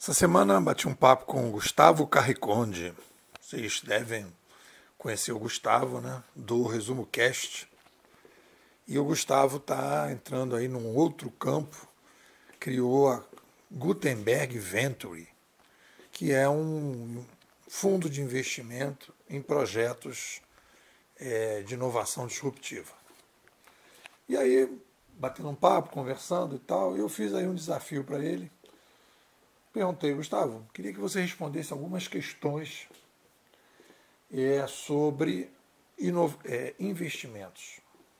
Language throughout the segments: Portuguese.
Essa semana bati um papo com o Gustavo Carriconde. Vocês devem conhecer o Gustavo, né? Do Resumo Cast. E o Gustavo está entrando aí num outro campo. Criou a Gutenberg Venture, que é um fundo de investimento em projetos de inovação disruptiva. E aí, batendo um papo, conversando e tal, eu fiz aí um desafio para ele. Perguntei, Gustavo, queria que você respondesse algumas questões sobre investimentos,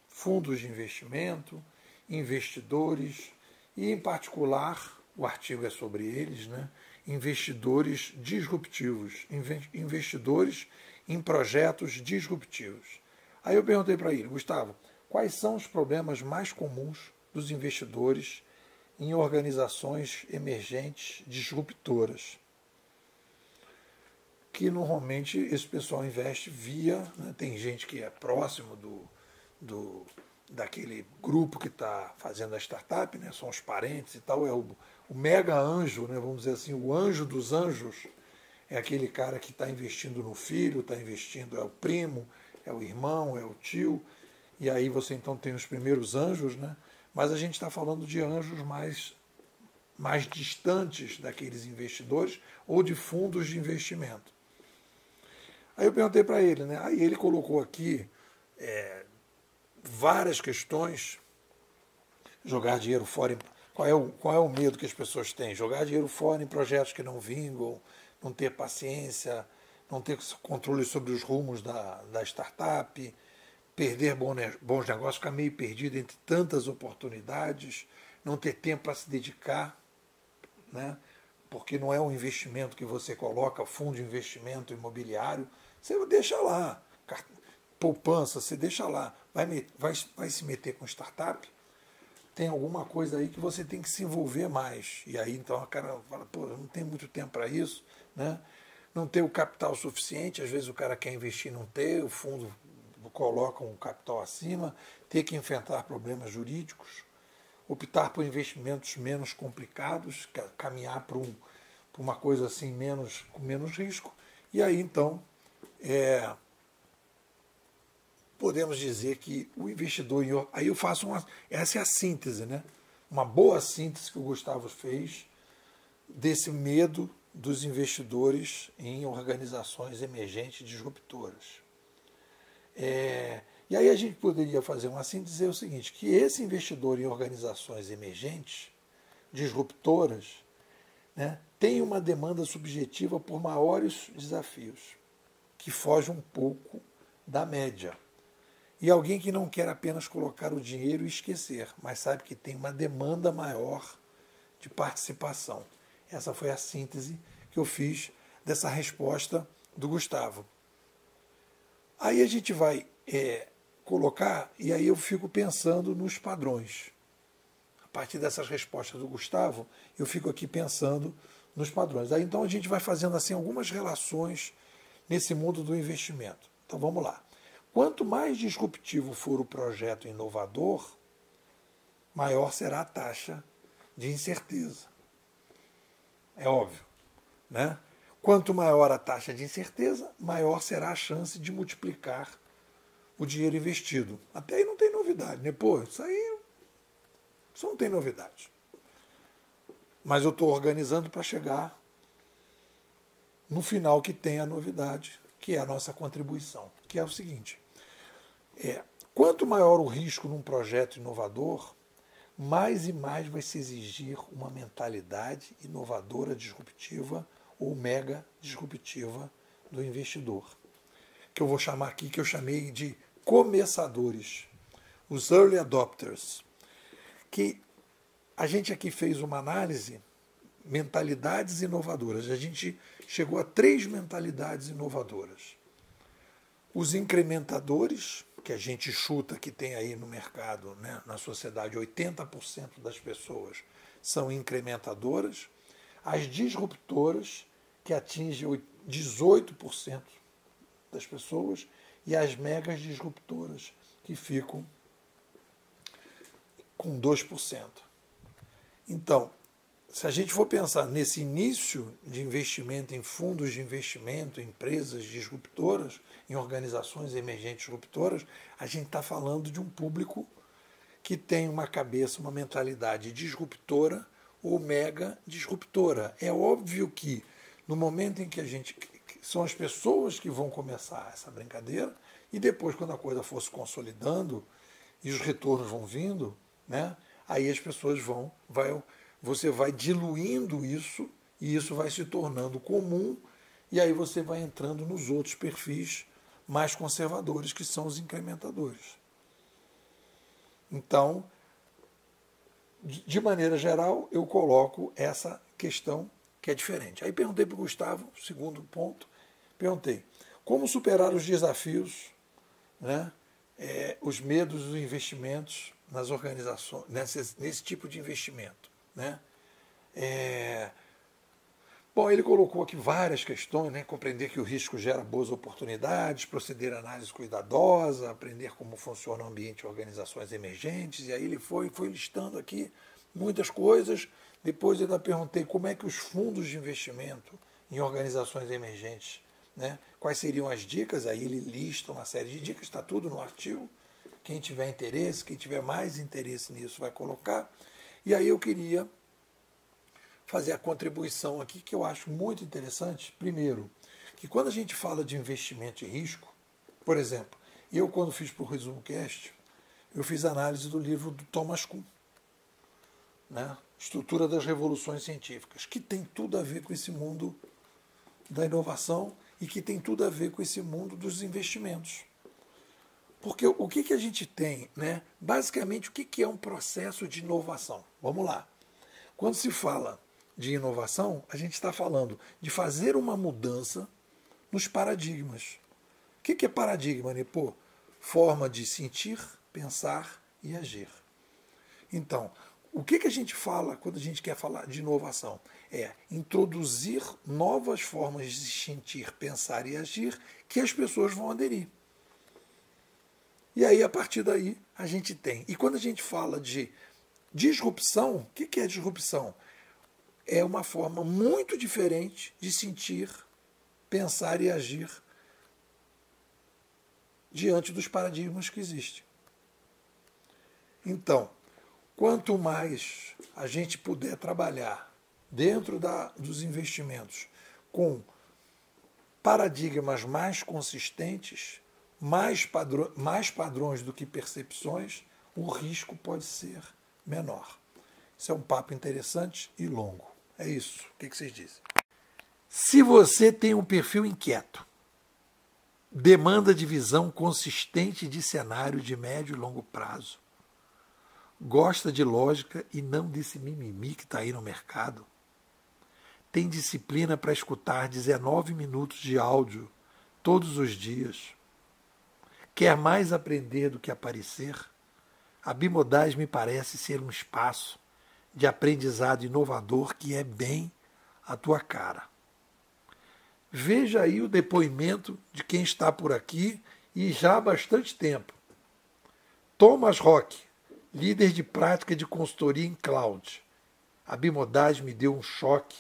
fundos de investimento, investidores e, em particular, o artigo é sobre eles, né? Investidores disruptivos, investidores em projetos disruptivos. Aí eu perguntei para ele, Gustavo, quais são os problemas mais comuns dos investidores em organizações emergentes disruptoras? Que normalmente esse pessoal investe via, né, tem gente que é próximo daquele grupo que está fazendo a startup, né, são os parentes e tal, é o mega anjo, né, vamos dizer assim, o anjo dos anjos, é aquele cara que está investindo no filho, está investindo, é o primo, é o irmão, é o tio, e aí você então tem os primeiros anjos, né, mas a gente está falando de anjos mais distantes daqueles investidores ou de fundos de investimento. Aí eu perguntei para ele, né? Aí ele colocou aqui várias questões. Jogar dinheiro fora. Qual é o medo que as pessoas têm? Jogar dinheiro fora em projetos que não vingam, não ter paciência, não ter controle sobre os rumos da startup, perder bons negócios, ficar meio perdido entre tantas oportunidades, não ter tempo para se dedicar, né? Porque não é um investimento que você coloca, fundo de investimento imobiliário, você deixa lá, poupança, você deixa lá, vai se meter com startup, tem alguma coisa aí que você tem que se envolver mais. E aí então a cara fala, pô, eu não tenho muito tempo para isso, né? Não ter o capital suficiente, às vezes o cara quer investir e não ter, o fundo coloca um capital acima, ter que enfrentar problemas jurídicos, optar por investimentos menos complicados, caminhar para uma coisa assim com menos risco, e aí então podemos dizer que o investidor, aí eu faço essa é a síntese, né? Uma boa síntese que o Gustavo fez desse medo dos investidores em organizações emergentes disruptoras. E aí a gente poderia fazer uma síntese e dizer o seguinte, que esse investidor em organizações emergentes, disruptoras, né, tem uma demanda subjetiva por maiores desafios, que foge um pouco da média. E alguém que não quer apenas colocar o dinheiro e esquecer, mas sabe que tem uma demanda maior de participação. Essa foi a síntese que eu fiz dessa resposta do Gustavo. Aí a gente vai colocar, e aí eu fico pensando nos padrões. A partir dessas respostas do Gustavo, eu fico aqui pensando nos padrões. Aí então a gente vai fazendo assim algumas relações nesse mundo do investimento. Então vamos lá. Quanto mais disruptivo for o projeto inovador, maior será a taxa de incerteza. É óbvio, né? Quanto maior a taxa de incerteza, maior será a chance de multiplicar o dinheiro investido. Até aí não tem novidade, né? Pô, isso não tem novidade. Mas eu estou organizando para chegar no final que tem a novidade, que é a nossa contribuição, que é o seguinte, quanto maior o risco num projeto inovador, mais e mais vai se exigir uma mentalidade inovadora, disruptiva ou mega disruptiva do investidor, que eu vou chamar aqui, que eu chamei de começadores, os early adopters, que a gente aqui fez uma análise, mentalidades inovadoras. A gente chegou a 3 mentalidades inovadoras. Os incrementadores, que a gente chuta que tem aí no mercado, né, na sociedade, 80% das pessoas são incrementadoras. As disruptoras, que atingem 18% das pessoas, e as megas disruptoras, que ficam com 2%. Então, se a gente for pensar nesse início de investimento em fundos de investimento, em empresas disruptoras, em organizações emergentes disruptoras, a gente está falando de um público que tem uma cabeça, uma mentalidade disruptora ou mega disruptora. É óbvio que no momento em que são as pessoas que vão começar essa brincadeira, e depois, quando a coisa for se consolidando e os retornos vão vindo, né, aí as pessoas você vai diluindo isso, e isso vai se tornando comum, e aí você vai entrando nos outros perfis mais conservadores, que são os incrementadores. Então, de maneira geral, eu coloco essa questão que é diferente. Aí perguntei para o Gustavo, segundo ponto, perguntei como superar os desafios, né, os medos dos investimentos nas organizações, nesse tipo de investimento. Né? Bom, ele colocou aqui várias questões, né? Compreender que o risco gera boas oportunidades, proceder à análise cuidadosa, aprender como funciona o ambiente de organizações emergentes, e aí ele foi listando aqui muitas coisas. Depois eu ainda perguntei como é que os fundos de investimento em organizações emergentes, né? Quais seriam as dicas, aí ele lista uma série de dicas, está tudo no artigo. Quem tiver interesse, quem tiver mais interesse nisso vai colocar. E aí eu queria fazer a contribuição aqui que eu acho muito interessante. Primeiro, que quando a gente fala de investimento e risco, por exemplo, eu quando fiz para o Resumo Cast, eu fiz análise do livro do Thomas Kuhn, né? Estrutura das Revoluções Científicas, que tem tudo a ver com esse mundo da inovação e que tem tudo a ver com esse mundo dos investimentos. Porque o que a gente tem, né? Basicamente, o que é um processo de inovação? Vamos lá. Quando se fala de inovação, a gente está falando de fazer uma mudança nos paradigmas. O que é paradigma, né? Pô, forma de sentir, pensar e agir. Então, o que a gente fala quando a gente quer falar de inovação? É introduzir novas formas de sentir, pensar e agir que as pessoas vão aderir. E aí, a partir daí, a gente tem. E quando a gente fala de disrupção, o que é disrupção? É uma forma muito diferente de sentir, pensar e agir diante dos paradigmas que existem. Então, quanto mais a gente puder trabalhar dentro dos investimentos com paradigmas mais consistentes, mais padrões do que percepções, o risco pode ser menor. Isso é um papo interessante e longo. É isso. O que vocês dizem? Se você tem um perfil inquieto, demanda de visão consistente de cenário de médio e longo prazo, gosta de lógica e não desse mimimi que está aí no mercado, tem disciplina para escutar 19 minutos de áudio todos os dias, quer mais aprender do que aparecer, a Bimodais me parece ser um espaço de aprendizado inovador que é bem a tua cara. Veja aí o depoimento de quem está por aqui e já há bastante tempo. Thomas Rock, líder de prática de consultoria em cloud. A Bimodais me deu um choque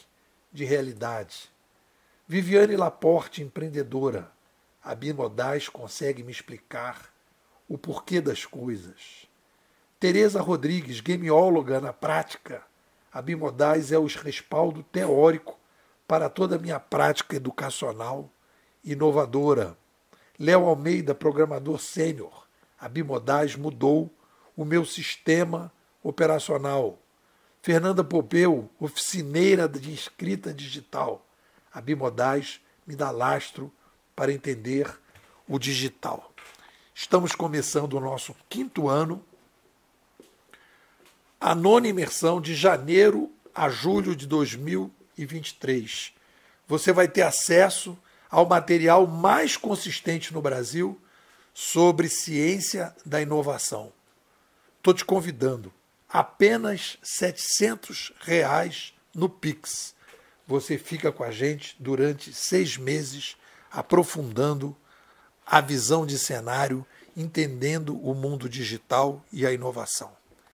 de realidade. Viviane Laporte, empreendedora. A Bimodais consegue me explicar o porquê das coisas. Tereza Rodrigues, gameóloga na prática. A Bimodais é o respaldo teórico para toda a minha prática educacional inovadora. Léo Almeida, programador sênior. A Bimodais mudou o meu sistema operacional. Fernanda Popeu, oficineira de escrita digital. A Bimodais me dá lastro para entender o digital. Estamos começando o nosso 5º ano, a 9ª imersão de janeiro a julho de 2023. Você vai ter acesso ao material mais consistente no Brasil sobre ciência da inovação. Estou te convidando. Apenas R$ 700 no Pix. Você fica com a gente durante 6 meses, aprofundando a visão de cenário, entendendo o mundo digital e a inovação.